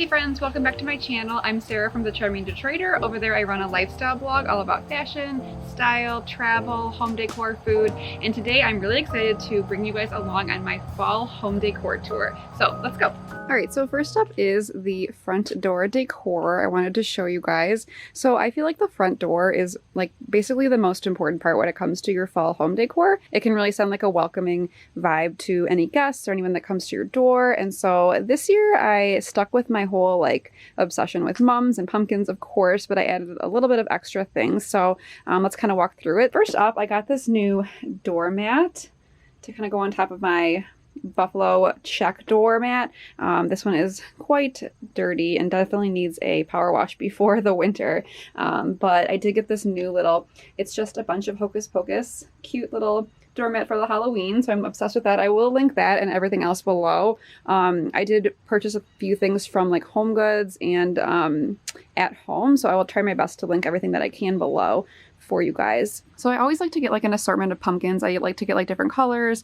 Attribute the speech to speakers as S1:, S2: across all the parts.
S1: Hey friends, welcome back to my channel. I'm Sarah from The Charming Trader. Over there I run a lifestyle blog all about fashion, style, travel, home decor, food, and today I'm really excited to bring you guys along on my fall home decor tour. So let's go. Alright, so first up is the front door decor I wanted to show you guys. So I feel like the front door is like basically the most important part when it comes to your fall home decor. It can really send like a welcoming vibe to any guests or anyone that comes to your door. And so this year I stuck with my whole like obsession with mums and pumpkins, of course, but I added a little bit of extra things. So let's kind of walk through it. First up, I got this new doormat to kind of go on top of my buffalo check doormat. This one is quite dirty and definitely needs a power wash before the winter. But I did get this new little, it's just a bunch of hocus pocus, cute little doormat for the Halloween, so I'm obsessed with that. I will link that and everything else below. I did purchase a few things from like Home Goods and at home, so I will try my best to link everything that I can below for you guys. So I always like to get like an assortment of pumpkins. I like to get like different colors,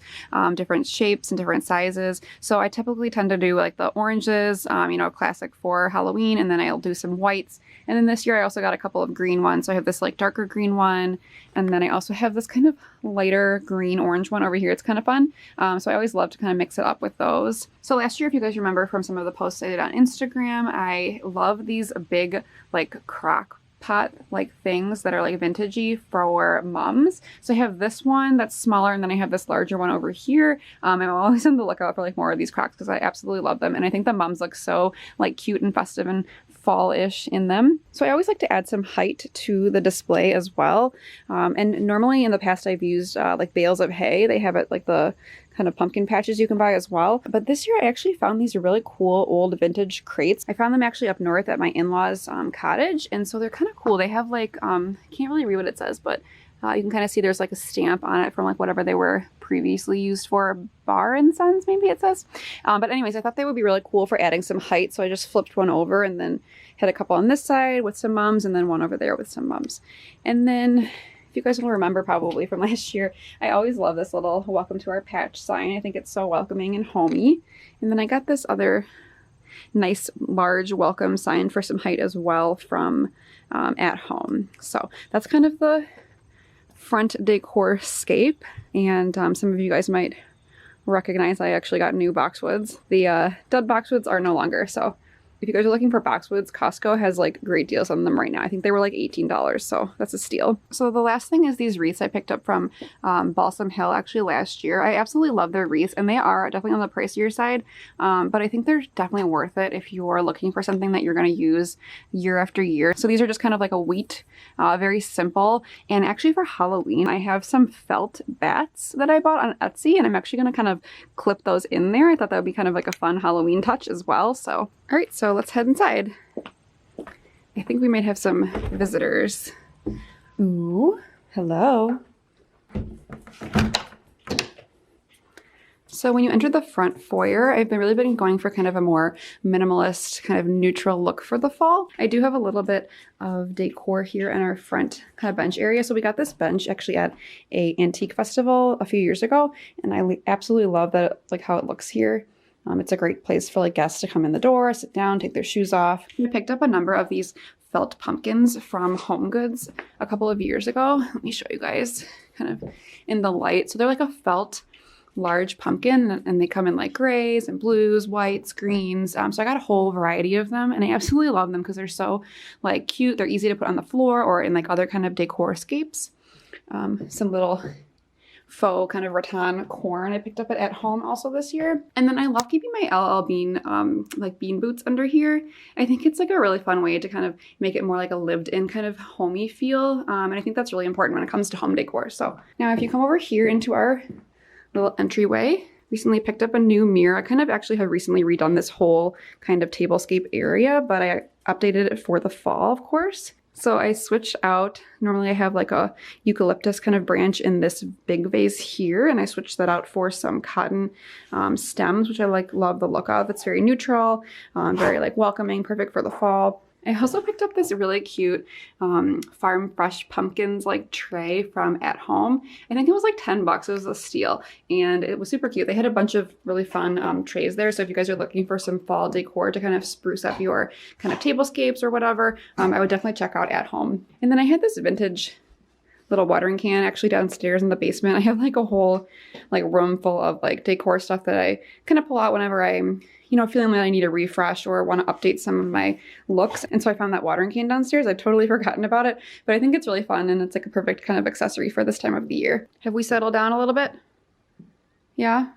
S1: different shapes and different sizes. So I typically tend to do like the oranges, you know, classic for Halloween, and then I'll do some whites. And then this year I also got a couple of green ones. So I have this like darker green one, and then I also have this kind of lighter green orange one over here. It's kind of fun. So I always love to kind of mix it up with those. So last year, if you guys remember from some of the posts I did on Instagram, I love these big like crock pot like things that are like vintagey for mums. So I have this one that's smaller, and then I have this larger one over here. I'm always on the lookout for like more of these crocks because I absolutely love them, and I think the mums look so like cute and festive and fall-ish in them. So I always like to add some height to the display as well. And normally in the past I've used like bales of hay. They have it like the kind of pumpkin patches you can buy as well. But this year I actually found these really cool old vintage crates. I found them actually up north at my in-laws cottage, and so they're kind of cool. They have like, I can't really read what it says, but you can kind of see there's like a stamp on it from like whatever they were previously used for, Bar and Sons maybe it says. But anyways, I thought they would be really cool for adding some height, so I just flipped one over and then had a couple on this side with some mums and then one over there with some mums. And then you guys will remember probably from last year, I always love this little welcome to our patch sign. I think it's so welcoming and homey. And then I got this other nice large welcome sign for some height as well from At Home. So that's kind of the front decor scape. And some of you guys might recognize I actually got new boxwoods. The dud boxwoods are no longer, so if you guys are looking for boxwoods, Costco has like great deals on them right now. I think they were like $18, so that's a steal. So the last thing is these wreaths I picked up from Balsam Hill actually last year. I absolutely love their wreaths, and they are definitely on the pricier side, but I think they're definitely worth it if you're looking for something that you're going to use year after year. So these are just kind of like a wheat, very simple. And actually for Halloween, I have some felt bats that I bought on Etsy, and I'm actually going to kind of clip those in there. I thought that would be kind of like a fun Halloween touch as well. So all right, so let's head inside. I think we might have some visitors. Ooh, hello. So when you enter the front foyer, I've really been going for kind of a more minimalist, kind of neutral look for the fall. I do have a little bit of decor here in our front kind of bench area. So we got this bench actually at a antique festival a few years ago, and I absolutely love that, like how it looks here. It's a great place for like guests to come in the door, sit down, take their shoes off. We picked up a number of these felt pumpkins from Home Goods a couple of years ago. Let me show you guys kind of in the light. So they're like a felt large pumpkin, and they come in like grays and blues, whites, greens. So I got a whole variety of them, and I absolutely love them because they're so like cute. They're easy to put on the floor or in like other kind of decor scapes. Some little faux kind of rattan corn I picked up at Home also this year. And then I love keeping my LL Bean like bean boots under here. I think it's like a really fun way to kind of make it more like a lived in kind of homey feel. And I think that's really important when it comes to home decor. So now if you come over here into our little entryway, recently picked up a new mirror. I kind of actually have recently redone this whole kind of tablescape area, but I updated it for the fall, of course. So I switched out, normally I have like a eucalyptus kind of branch in this big vase here, and I switched that out for some cotton stems, which I love the look of. It's very neutral, very like welcoming, perfect for the fall. I also picked up this really cute farm fresh pumpkins like tray from At Home. I think it was like 10 bucks. It was a steal and it was super cute. They had a bunch of really fun trays there. So if you guys are looking for some fall decor to kind of spruce up your kind of tablescapes or whatever, I would definitely check out At Home. And then I had this vintage little watering can actually downstairs in the basement. I have like a whole like room full of like decor stuff that I kind of pull out whenever I'm, you know, feeling that I need a refresh or want to update some of my looks. And so I found that watering can downstairs. I'd totally forgotten about it, but I think it's really fun and it's like a perfect kind of accessory for this time of the year. Have we settled down a little bit? Yeah?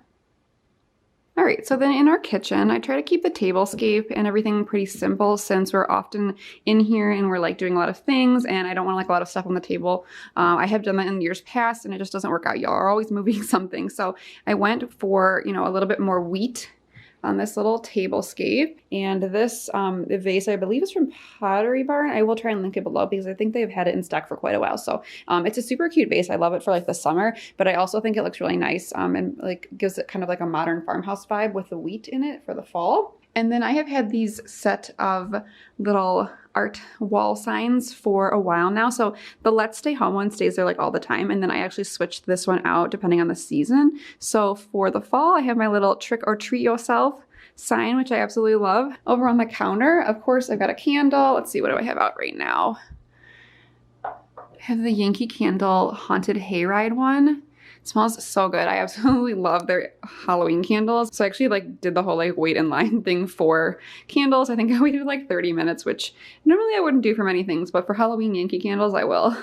S1: All right, so then in our kitchen, I try to keep the tablescape and everything pretty simple since we're often in here and we're like doing a lot of things and I don't want like a lot of stuff on the table. I have done that in years past and it just doesn't work out. Y'all are always moving something. So I went for, you know, a little bit more wheat on this little tablescape. And this vase, I believe, is from Pottery Barn. I will try and link it below because I think they've had it in stock for quite a while. So it's a super cute vase. I love it for like the summer, but I also think it looks really nice and like gives it kind of like a modern farmhouse vibe with the wheat in it for the fall. And then I have had these set of little art wall signs for a while now. So the Let's Stay Home one stays there like all the time. And then I actually switched this one out depending on the season. So for the fall, I have my little Trick or Treat Yourself sign, which I absolutely love. Over on the counter, of course, I've got a candle. Let's see, what do I have out right now? I have the Yankee Candle Haunted Hayride one. It smells so good. I absolutely love their Halloween candles. So I actually like did the whole like wait in line thing for candles. I think I waited like 30 minutes, which normally I wouldn't do for many things, but for Halloween Yankee candles, I will.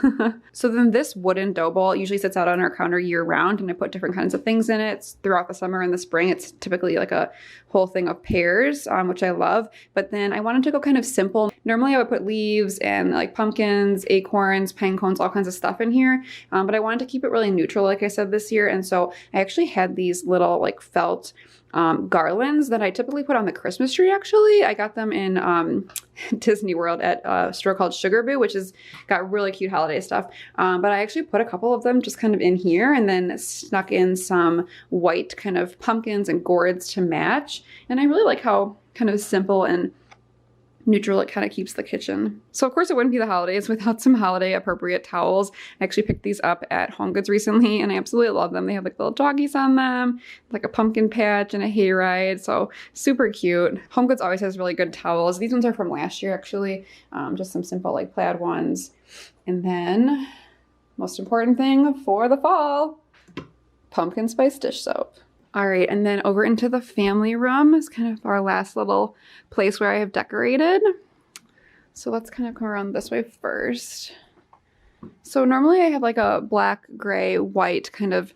S1: So then this wooden dough bowl usually sits out on our counter year round and I put different kinds of things in it throughout the summer and the spring. It's typically like a whole thing of pears, which I love. But then I wanted to go kind of simple. Normally I would put leaves and like pumpkins, acorns, pine cones, all kinds of stuff in here. But I wanted to keep it really neutral, like I said, this year. And so I actually had these little like felt garlands that I typically put on the Christmas tree. Actually, I got them in Disney World at a store called Sugar Boo, which has got really cute holiday stuff. But I actually put a couple of them just kind of in here and then snuck in some white kind of pumpkins and gourds to match. And I really like how kind of simple and neutral it kind of keeps the kitchen. So of course it wouldn't be the holidays without some holiday appropriate towels. I actually picked these up at Home Goods recently and I absolutely love them. They have like little doggies on them, like a pumpkin patch and a hayride. So super cute. Home Goods always has really good towels. These ones are from last year actually. Just some simple like plaid ones. And then most important thing for the fall, pumpkin spice dish soap. All right, and then over into the family room is kind of our last little place where I have decorated. So let's kind of come around this way first. So normally I have like a black, gray, white kind of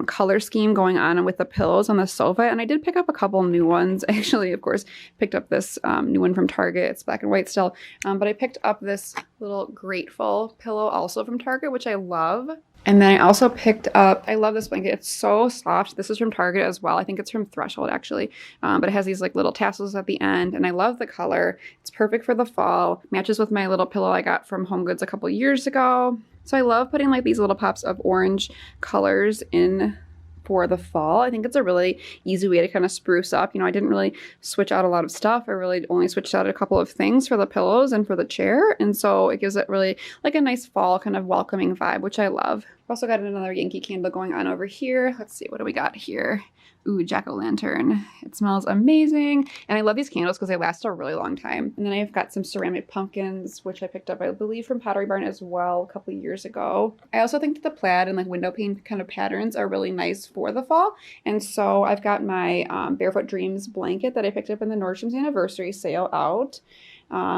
S1: color scheme going on with the pillows on the sofa. And I did pick up a couple new ones. I actually, of course, picked up this new one from Target. It's black and white still. But I picked up this little Grateful pillow also from Target, which I love. And then I also picked up, I love this blanket. It's so soft. This is from Target as well. I think it's from Threshold actually. But it has these like little tassels at the end and I love the color. It's perfect for the fall. Matches with my little pillow I got from Home Goods a couple years ago. So I love putting like these little pops of orange colors in for the fall. I think it's a really easy way to kind of spruce up. You know, I didn't really switch out a lot of stuff. I really only switched out a couple of things for the pillows and for the chair. And so it gives it really like a nice fall kind of welcoming vibe, which I love. I've also got another Yankee candle going on over here. Let's see, what do we got here? Ooh, jack-o'-lantern. It smells amazing. And I love these candles because they last a really long time. And then I've got some ceramic pumpkins, which I picked up, I believe, from Pottery Barn as well a couple of years ago. I also think that the plaid and like window pane kind of patterns are really nice for the fall. And so I've got my Barefoot Dreams blanket that I picked up in the Nordstrom's anniversary sale out.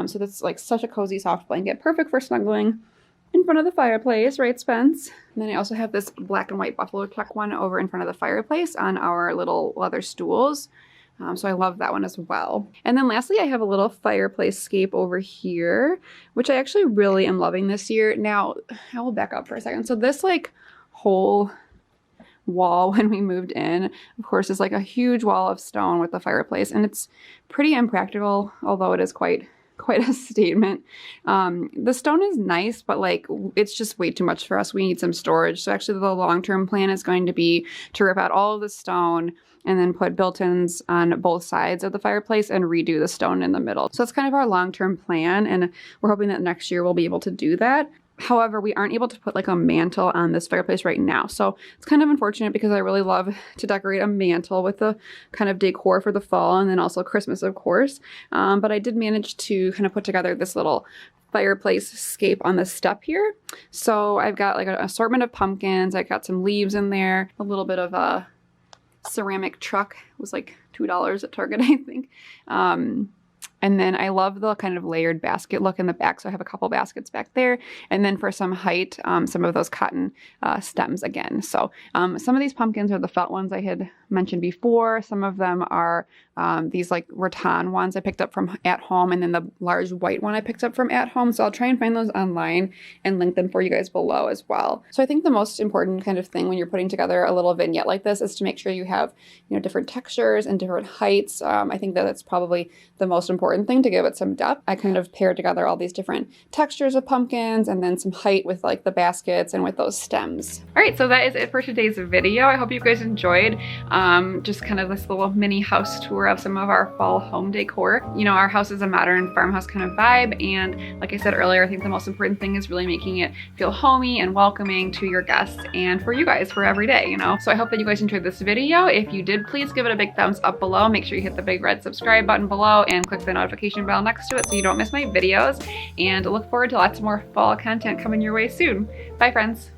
S1: So that's like such a cozy, soft blanket, perfect for snuggling in front of the fireplace, right, Spence? And then I also have this black and white buffalo check one over in front of the fireplace on our little leather stools. So I love that one as well. And then lastly, I have a little fireplace scape over here, which I actually really am loving this year. Now, I will back up for a second. So this like whole wall when we moved in, of course, is like a huge wall of stone with the fireplace. And it's pretty impractical, although it is quite quite a statement. The stone is nice, but like it's just way too much for us. We need some storage. So actually the long-term plan is going to be to rip out all of the stone and then put built-ins on both sides of the fireplace and redo the stone in the middle. So that's kind of our long-term plan, and we're hoping that next year we'll be able to do that. However, we aren't able to put like a mantle on this fireplace right now. So it's kind of unfortunate because I really love to decorate a mantle with the kind of decor for the fall and then also Christmas, of course. But I did manage to kind of put together this little fireplace scape on the step here. So I've got like an assortment of pumpkins. I got some leaves in there, a little bit of a ceramic truck. It was like $2 at Target, I think. And then I love the kind of layered basket look in the back. So I have a couple baskets back there. And then for some height, some of those cotton stems again. So some of these pumpkins are the felt ones I had mentioned before. Some of them are these like rattan ones I picked up from At Home. And then the large white one I picked up from At Home. So I'll try and find those online and link them for you guys below as well. So I think the most important kind of thing when you're putting together a little vignette like this is to make sure you have, you know, different textures and different heights. I think that that's probably the most important thing to give it some depth. I kind of paired together all these different textures of pumpkins and then some height with like the baskets and with those stems. All right, so that is it for today's video. I hope you guys enjoyed just kind of this little mini house tour of some of our fall home decor. You know, our house is a modern farmhouse kind of vibe, and like I said earlier, I think the most important thing is really making it feel homey and welcoming to your guests and for you guys for every day, you know. So I hope that you guys enjoyed this video. If you did, please give it a big thumbs up below. Make sure you hit the big red subscribe button below and click the notification bell next to it so you don't miss my videos, and look forward to lots more fall content coming your way soon. Bye friends.